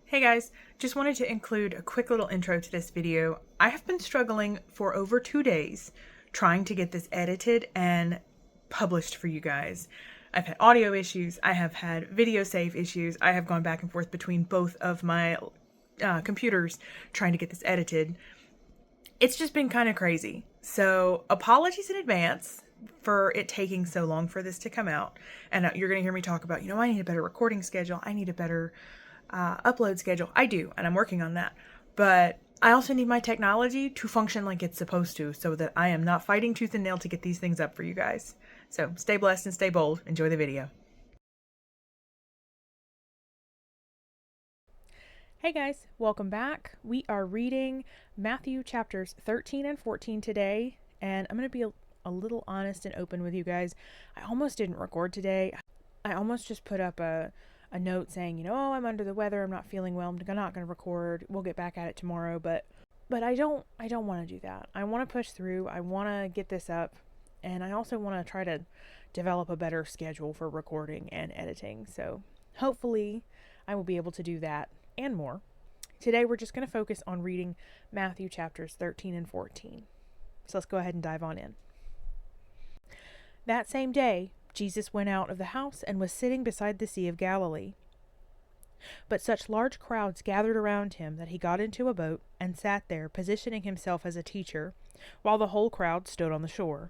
Hey guys, just wanted to include a quick little intro to this video. I have been struggling for over 2 days trying to get this edited and published for you guys. I've had audio issues, I have had video save issues, I have gone back and forth between both of my computers trying to get this edited. It's just been kind of crazy. So apologies in advance for it taking so long for this to come out. And you're going to hear me talk about, I need a better recording schedule. I need a better upload schedule. I do, and I'm working on that. But I also need my technology to function like it's supposed to so that I am not fighting tooth and nail to get these things up for you guys. So stay blessed and stay bold. Enjoy the video. Hey guys, welcome back. We are reading Matthew chapters 13 and 14 today, and I'm going to be a little honest and open with you guys. I almost didn't record today. I almost just put up a note saying, I'm under the weather, I'm not feeling well, I'm not going to record, we'll get back at it tomorrow, but I don't want to do that. I want to push through, I want to get this up, and I also want to try to develop a better schedule for recording and editing, so hopefully I will be able to do that and more. Today we're just going to focus on reading Matthew chapters 13 and 14. So let's go ahead and dive on in. That same day, Jesus went out of the house and was sitting beside the Sea of Galilee. But such large crowds gathered around him that he got into a boat and sat there, positioning himself as a teacher, while the whole crowd stood on the shore.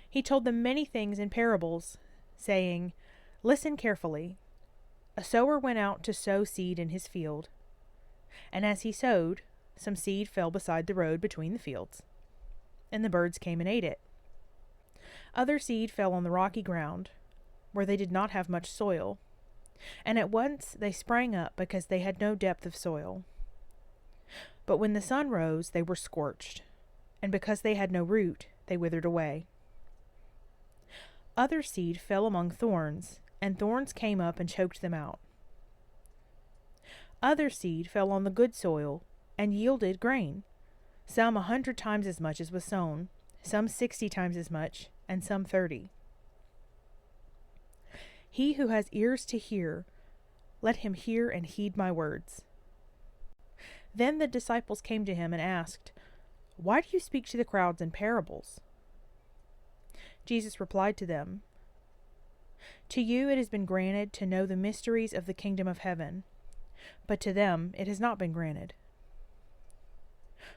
He told them many things in parables, saying, "Listen carefully. A sower went out to sow seed in his field. And as he sowed, some seed fell beside the road between the fields, and the birds came and ate it. Other seed fell on the rocky ground, where they did not have much soil, and at once they sprang up because they had no depth of soil. But when the sun rose, they were scorched, and because they had no root, they withered away. Other seed fell among thorns, and thorns came up and choked them out. Other seed fell on the good soil, and yielded grain, some 100 times as much as was sown, some 60 times as much, and some 30. He who has ears to hear, let him hear and heed my words." Then the disciples came to him and asked, "Why do you speak to the crowds in parables?" Jesus replied to them, "To you it has been granted to know the mysteries of the kingdom of heaven, but to them it has not been granted.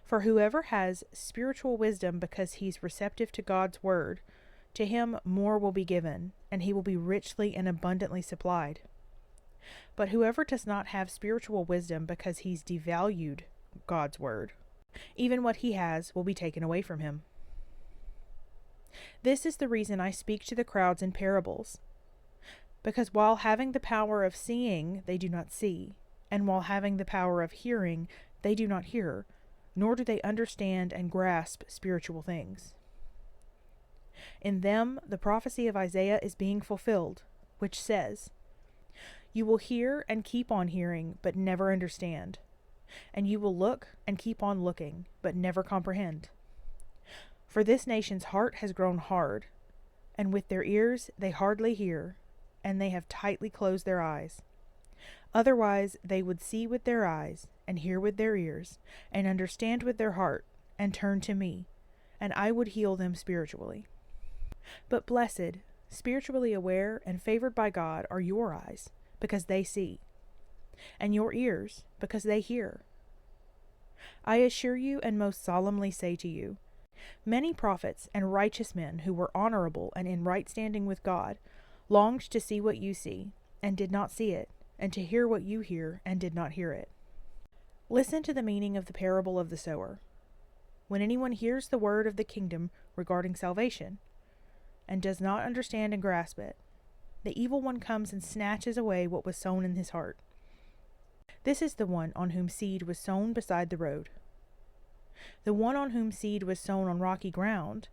For whoever has spiritual wisdom because he's receptive to God's word, to him more will be given, and he will be richly and abundantly supplied. But whoever does not have spiritual wisdom because he's devalued God's word, even what he has will be taken away from him. This is the reason I speak to the crowds in parables, because while having the power of seeing, they do not see, and while having the power of hearing, they do not hear, nor do they understand and grasp spiritual things. In them, the prophecy of Isaiah is being fulfilled, which says, 'You will hear and keep on hearing, but never understand. And you will look and keep on looking, but never comprehend. For this nation's heart has grown hard, and with their ears they hardly hear, and they have tightly closed their eyes. Otherwise they would see with their eyes, and hear with their ears, and understand with their heart, and turn to me, and I would heal them spiritually. But blessed, spiritually aware, and favored by God are your eyes, because they see, and your ears, because they hear. I assure you and most solemnly say to you, many prophets and righteous men who were honorable and in right standing with God longed to see what you see, and did not see it, and to hear what you hear, and did not hear it. Listen to the meaning of the parable of the sower. When anyone hears the word of the kingdom regarding salvation, and does not understand and grasp it, the evil one comes and snatches away what was sown in his heart. This is the one on whom seed was sown beside the road. The one on whom seed was sown on rocky ground,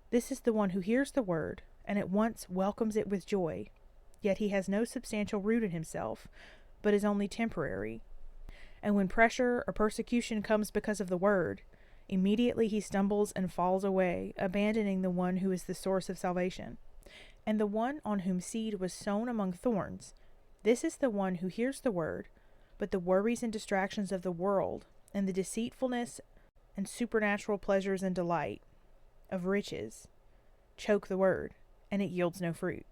this is the one who hears the word, and at once welcomes it with joy, yet he has no substantial root in himself, but is only temporary. And when pressure or persecution comes because of the word, immediately he stumbles and falls away, abandoning the one who is the source of salvation. And the one on whom seed was sown among thorns, this is the one who hears the word, but the worries and distractions of the world, and the deceitfulness and supernatural pleasures and delight of riches choke the word, and it yields no fruit.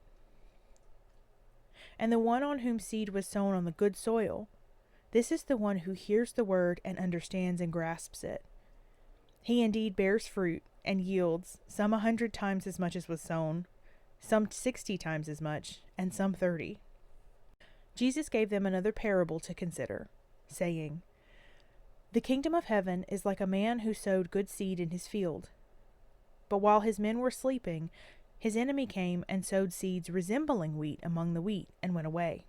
And the one on whom seed was sown on the good soil, this is the one who hears the word and understands and grasps it. He indeed bears fruit and yields, some 100 times as much as was sown, some 60 times as much, and some 30. Jesus gave them another parable to consider, saying, The kingdom of heaven is like a man who sowed good seed in his field. But while his men were sleeping, his enemy came and sowed seeds resembling wheat among the wheat, and went away.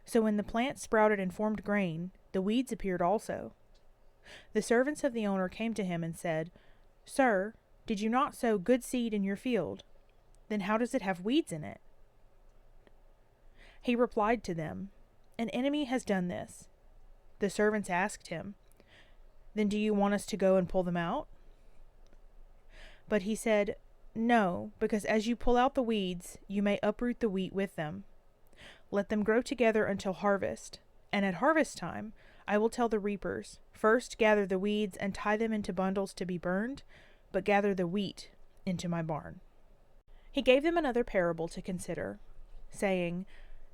So when the plant sprouted and formed grain, the weeds appeared also. The servants of the owner came to him and said, Sir, did you not sow good seed in your field? Then how does it have weeds in it? He replied to them, An enemy has done this. The servants asked him, Then do you want us to go and pull them out? But he said, No, because as you pull out the weeds, you may uproot the wheat with them. Let them grow together until harvest, and at harvest time I will tell the reapers, First gather the weeds and tie them into bundles to be burned, but gather the wheat into my barn. He gave them another parable to consider, saying,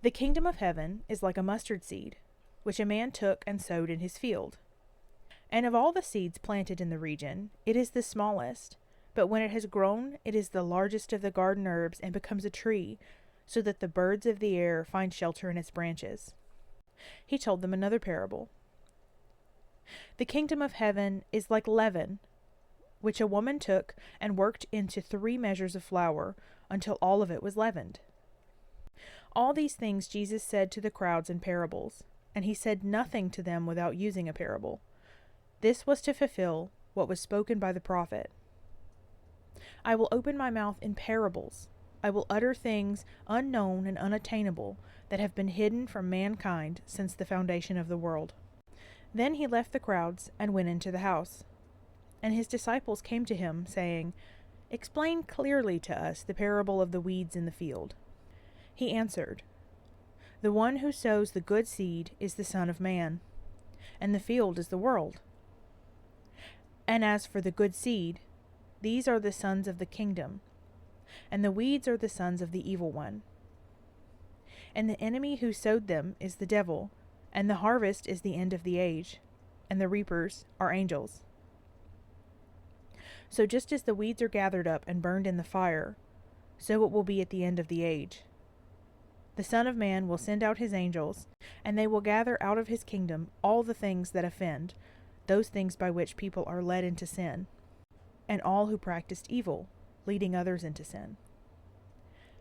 The kingdom of heaven is like a mustard seed, which a man took and sowed in his field. And of all the seeds planted in the region, it is the smallest, but when it has grown, it is the largest of the garden herbs and becomes a tree, so that the birds of the air find shelter in its branches. He told them another parable. The kingdom of heaven is like leaven, which a woman took and worked into 3 measures of flour, until all of it was leavened. All these things Jesus said to the crowds in parables, and he said nothing to them without using a parable. This was to fulfill what was spoken by the prophet. I will open my mouth in parables. I will utter things unknown and unattainable that have been hidden from mankind since the foundation of the world. Then he left the crowds and went into the house. And his disciples came to him, saying, Explain clearly to us the parable of the weeds in the field. He answered, The one who sows the good seed is the Son of Man, and the field is the world. And as for the good seed, these are the sons of the kingdom, and the weeds are the sons of the evil one. And the enemy who sowed them is the devil, and the harvest is the end of the age, and the reapers are angels. So just as the weeds are gathered up and burned in the fire, so it will be at the end of the age. The Son of Man will send out his angels, and they will gather out of his kingdom all the things that offend, those things by which people are led into sin, and all who practiced evil, leading others into sin,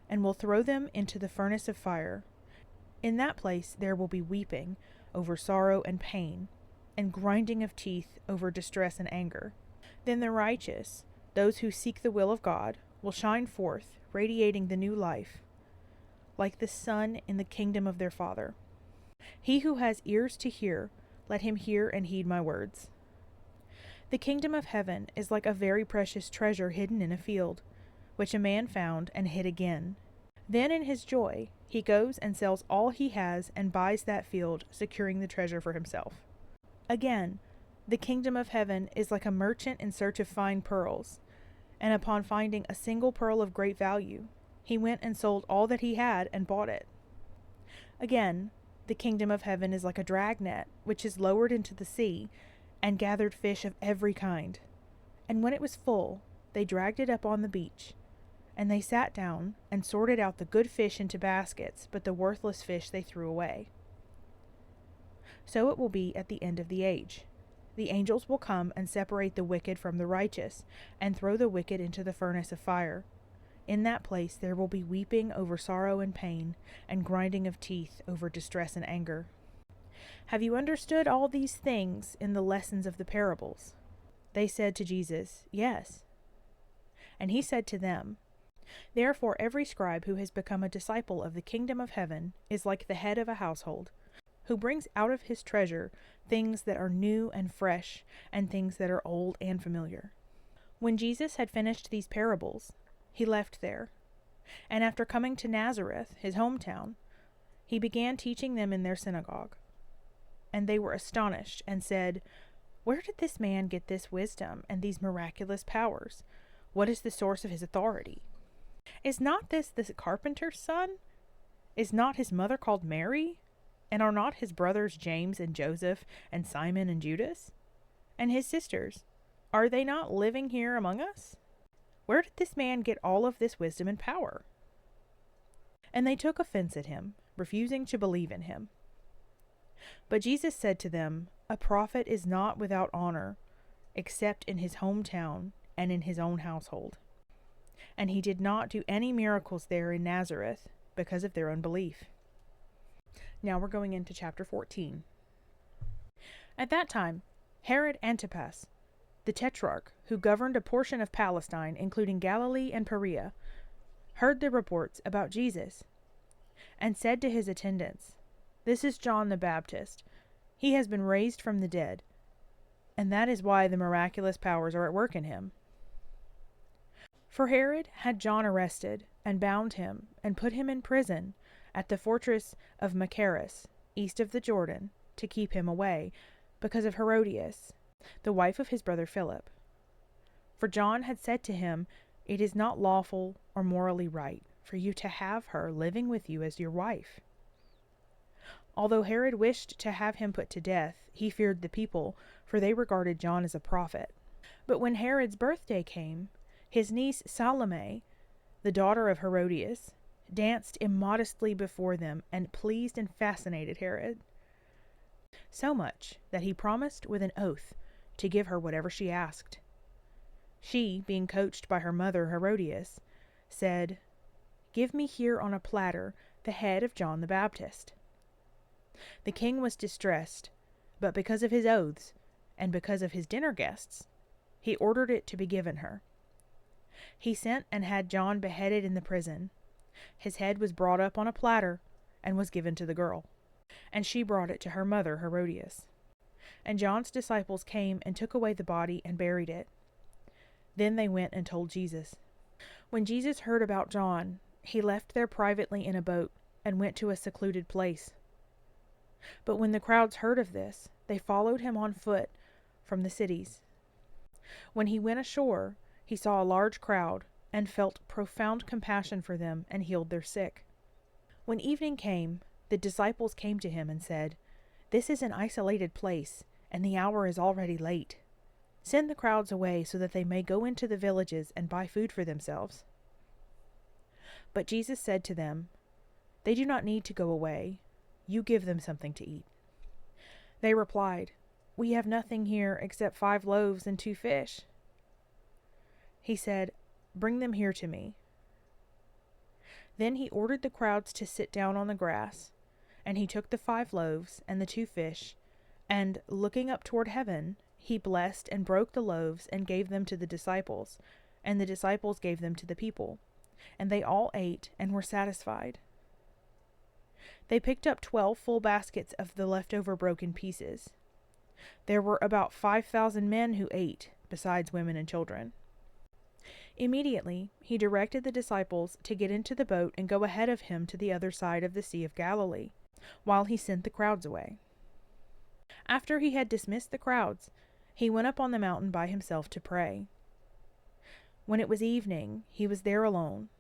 and will throw them into the furnace of fire. In that place there will be weeping over sorrow and pain, and grinding of teeth over distress and anger. Then the righteous, those who seek the will of God, will shine forth, radiating the new life, like the sun in the kingdom of their Father. He who has ears to hear, let him hear and heed my words. The kingdom of heaven is like a very precious treasure hidden in a field, which a man found and hid again. Then in his joy he goes and sells all he has and buys that field, securing the treasure for himself. Again, the kingdom of heaven is like a merchant in search of fine pearls, and upon finding a single pearl of great value, he went and sold all that he had and bought it. Again, the kingdom of heaven is like a dragnet, which is lowered into the sea, and gathered fish of every kind. And when it was full, they dragged it up on the beach. And they sat down and sorted out the good fish into baskets, but the worthless fish they threw away. So it will be at the end of the age. The angels will come and separate the wicked from the righteous, and throw the wicked into the furnace of fire. In that place there will be weeping over sorrow and pain, and grinding of teeth over distress and anger. Have you understood all these things in the lessons of the parables? They said to Jesus, Yes. And he said to them, Therefore every scribe who has become a disciple of the kingdom of heaven is like the head of a household, who brings out of his treasure things that are new and fresh, and things that are old and familiar. When Jesus had finished these parables, he left there, and after coming to Nazareth, his hometown, he began teaching them in their synagogue. and they were astonished, and said, "Where did this man get this wisdom and these miraculous powers? What is the source of his authority? Is not this the carpenter's son? Is not his mother called Mary? And are not his brothers James and Joseph and Simon and Judas? And his sisters, are they not living here among us? Where did this man get all of this wisdom and power?" And they took offense at him, refusing to believe in him. But Jesus said to them, "A prophet is not without honor, except in his hometown and in his own household." And he did not do any miracles there in Nazareth because of their unbelief. Now we're going into chapter 14. At that time, Herod Antipas, the tetrarch, who governed a portion of Palestine, including Galilee and Perea, heard the reports about Jesus, and said to his attendants, "This is John the Baptist. He has been raised from the dead, and that is why the miraculous powers are at work in him." For Herod had John arrested, and bound him, and put him in prison at the fortress of Machaerus, east of the Jordan, to keep him away, because of Herodias, the wife of his brother Philip. For John had said to him, "It is not lawful or morally right for you to have her living with you as your wife." Although Herod wished to have him put to death, he feared the people, for they regarded John as a prophet. But when Herod's birthday came, his niece Salome, the daughter of Herodias, danced immodestly before them and pleased and fascinated Herod, so much that he promised with an oath to give her whatever she asked. She, being coached by her mother Herodias, said, "Give me here on a platter the head of John the Baptist." The king was distressed, but because of his oaths, and because of his dinner guests, he ordered it to be given her. He sent and had John beheaded in the prison. His head was brought up on a platter, and was given to the girl, and she brought it to her mother Herodias. And John's disciples came and took away the body and buried it. Then they went and told Jesus. When Jesus heard about John, he left there privately in a boat, and went to a secluded place. But when the crowds heard of this, they followed him on foot from the cities. When he went ashore, he saw a large crowd, and felt profound compassion for them, and healed their sick. When evening came, the disciples came to him and said, "This is an isolated place, and the hour is already late. Send the crowds away so that they may go into the villages and buy food for themselves." But Jesus said to them, "They do not need to go away. You give them something to eat." They replied, "We have nothing here except 5 loaves and 2 fish. He said, "Bring them here to me." Then he ordered the crowds to sit down on the grass, and he took the 5 loaves and the 2 fish, and, looking up toward heaven, he blessed and broke the loaves and gave them to the disciples, and the disciples gave them to the people, and they all ate and were satisfied. They picked up 12 full baskets of the leftover broken pieces. There were about 5,000 men who ate, besides women and children. Immediately he directed the disciples to get into the boat and go ahead of him to the other side of the Sea of Galilee, while he sent the crowds away. After he had dismissed the crowds, he went up on the mountain by himself to pray. When it was evening, he was there alone.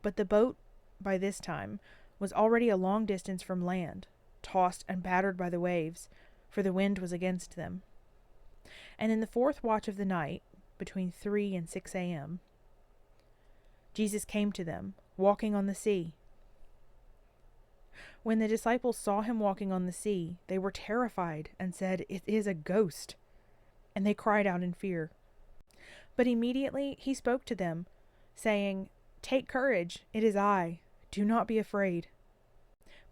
But the boat, by this time, was already a long distance from land, tossed and battered by the waves, for the wind was against them. And in the 4th watch of the night, between 3 and 6 a.m., Jesus came to them, walking on the sea. When the disciples saw him walking on the sea, they were terrified and said, "It is a ghost," and they cried out in fear. But immediately he spoke to them, saying, "Take courage, it is I. Do not be afraid."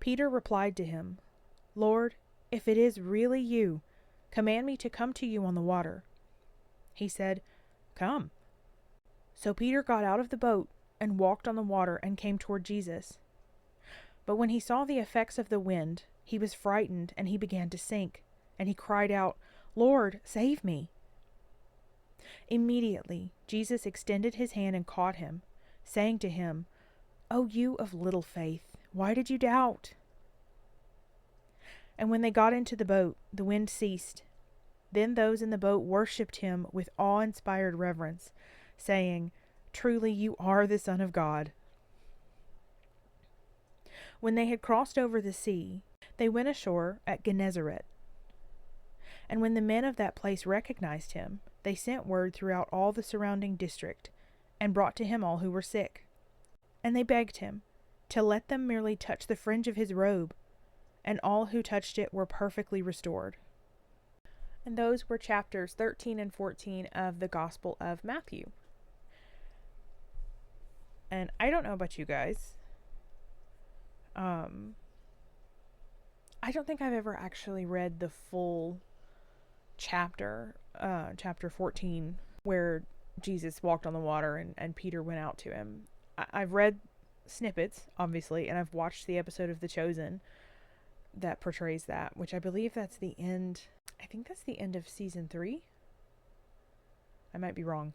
Peter replied to him, "Lord, if it is really you, command me to come to you on the water." He said, "Come." So Peter got out of the boat and walked on the water and came toward Jesus. But when he saw the effects of the wind, he was frightened, and he began to sink, and he cried out, "Lord, save me." Immediately Jesus extended his hand and caught him, saying to him, "O you of little faith, why did you doubt?" And when they got into the boat, the wind ceased. Then those in the boat worshipped him with awe-inspired reverence, saying, "Truly you are the Son of God." When they had crossed over the sea, they went ashore at Gennesaret. And when the men of that place recognized him, they sent word throughout all the surrounding district, and brought to him all who were sick. And they begged him to let them merely touch the fringe of his robe, and all who touched it were perfectly restored. And those were chapters 13 and 14 of the Gospel of Matthew. And I don't know about you guys. I don't think I've ever actually read the full chapter 14, where Jesus walked on the water and Peter went out to him. I've read snippets, obviously, and I've watched the episode of The Chosen that portrays that, which I believe that's the end. I think that's the end of season 3. I might be wrong.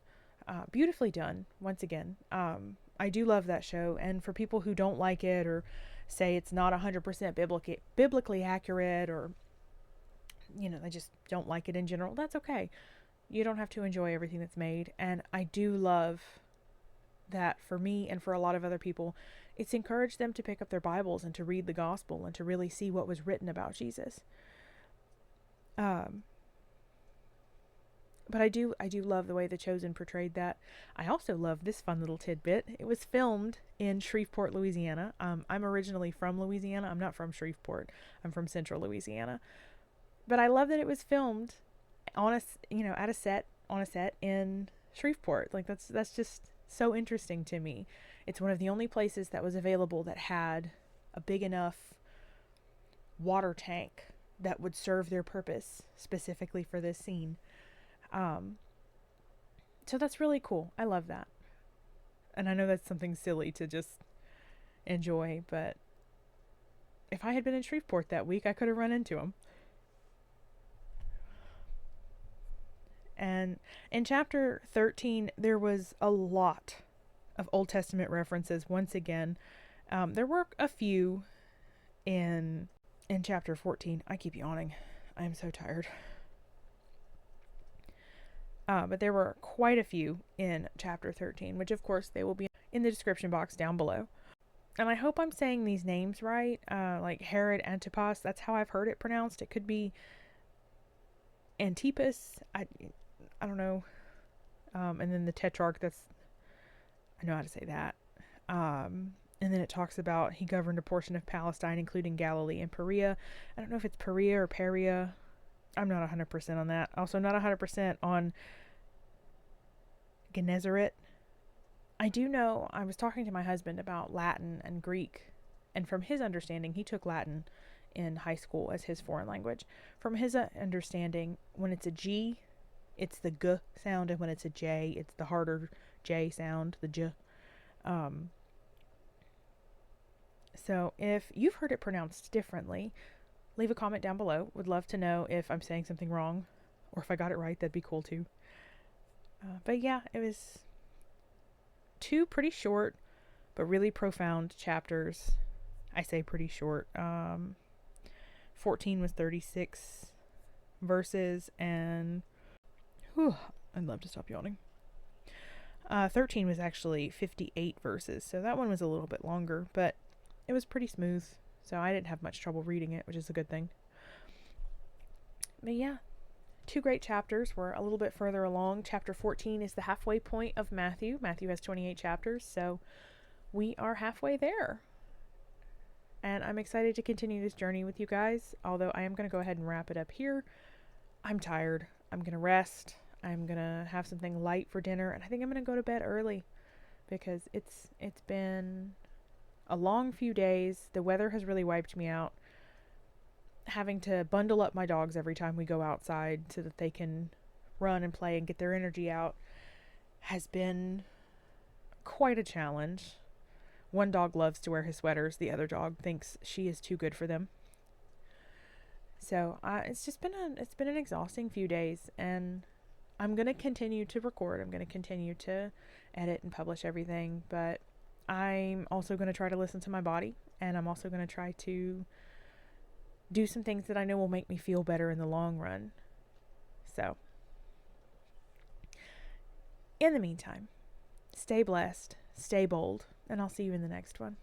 Beautifully done, once again. I do love that show, and for people who don't like it or say it's not 100% biblically accurate, or they just don't like it in general, that's okay. You don't have to enjoy everything that's made. And I do love that for me and for a lot of other people, it's encouraged them to pick up their Bibles and to read the gospel and to really see what was written about Jesus. But I do love the way The Chosen portrayed that. I also love this fun little tidbit. It was filmed in Shreveport, Louisiana. I'm originally from Louisiana. I'm not from Shreveport. I'm from central Louisiana. But I love that it was filmed on a set in Shreveport. Like that's just so interesting to me. It's one of the only places that was available that had a big enough water tank that would serve their purpose specifically for this scene. So that's really cool. I love that. And I know that's something silly to just enjoy, but if I had been in Shreveport that week, I could have run into him. And in chapter 13, there was a lot of Old Testament references once again. There were a few in chapter 14. I keep yawning. I am so tired. But there were quite a few in chapter 13, which of course they will be in the description box down below. And I hope I'm saying these names right. Like Herod Antipas, that's how I've heard it pronounced. It could be Antipas. I don't know. And then the Tetrarch, I know how to say that. And then it talks about he governed a portion of Palestine, including Galilee and Perea. I don't know if it's Perea or Perea. I'm not 100% on that. Also not 100% on Gennesaret. I do know, I was talking to my husband about Latin and Greek, and from his understanding, he took Latin in high school as his foreign language. From his understanding, when it's a G, it's the G sound, and when it's a J, it's the harder J sound, the J. So if you've heard it pronounced differently, leave a comment down below. Would love to know if I'm saying something wrong, or if I got it right. That'd be cool too. But yeah, it was 2 pretty short, but really profound chapters. I say pretty short. 14 was 36 verses, and I'd love to stop yawning. 13 was actually 58 verses, so that one was a little bit longer, but it was pretty smooth, so I didn't have much trouble reading it, which is a good thing. But yeah, 2 great chapters. We're a little bit further along. Chapter 14 is the halfway point of Matthew. Matthew has 28 chapters, so we are halfway there. And I'm excited to continue this journey with you guys, although I am going to go ahead and wrap it up here. I'm tired. I'm going to rest. I'm going to have something light for dinner, and I think I'm going to go to bed early because it's been a long few days. The weather has really wiped me out. Having to bundle up my dogs every time we go outside so that they can run and play and get their energy out has been quite a challenge. One dog loves to wear his sweaters. The other dog thinks she is too good for them. So it's been an exhausting few days, and I'm going to continue to record. I'm going to continue to edit and publish everything, but I'm also going to try to listen to my body, and I'm also going to try to do some things that I know will make me feel better in the long run. So, in the meantime, stay blessed, stay bold, and I'll see you in the next one.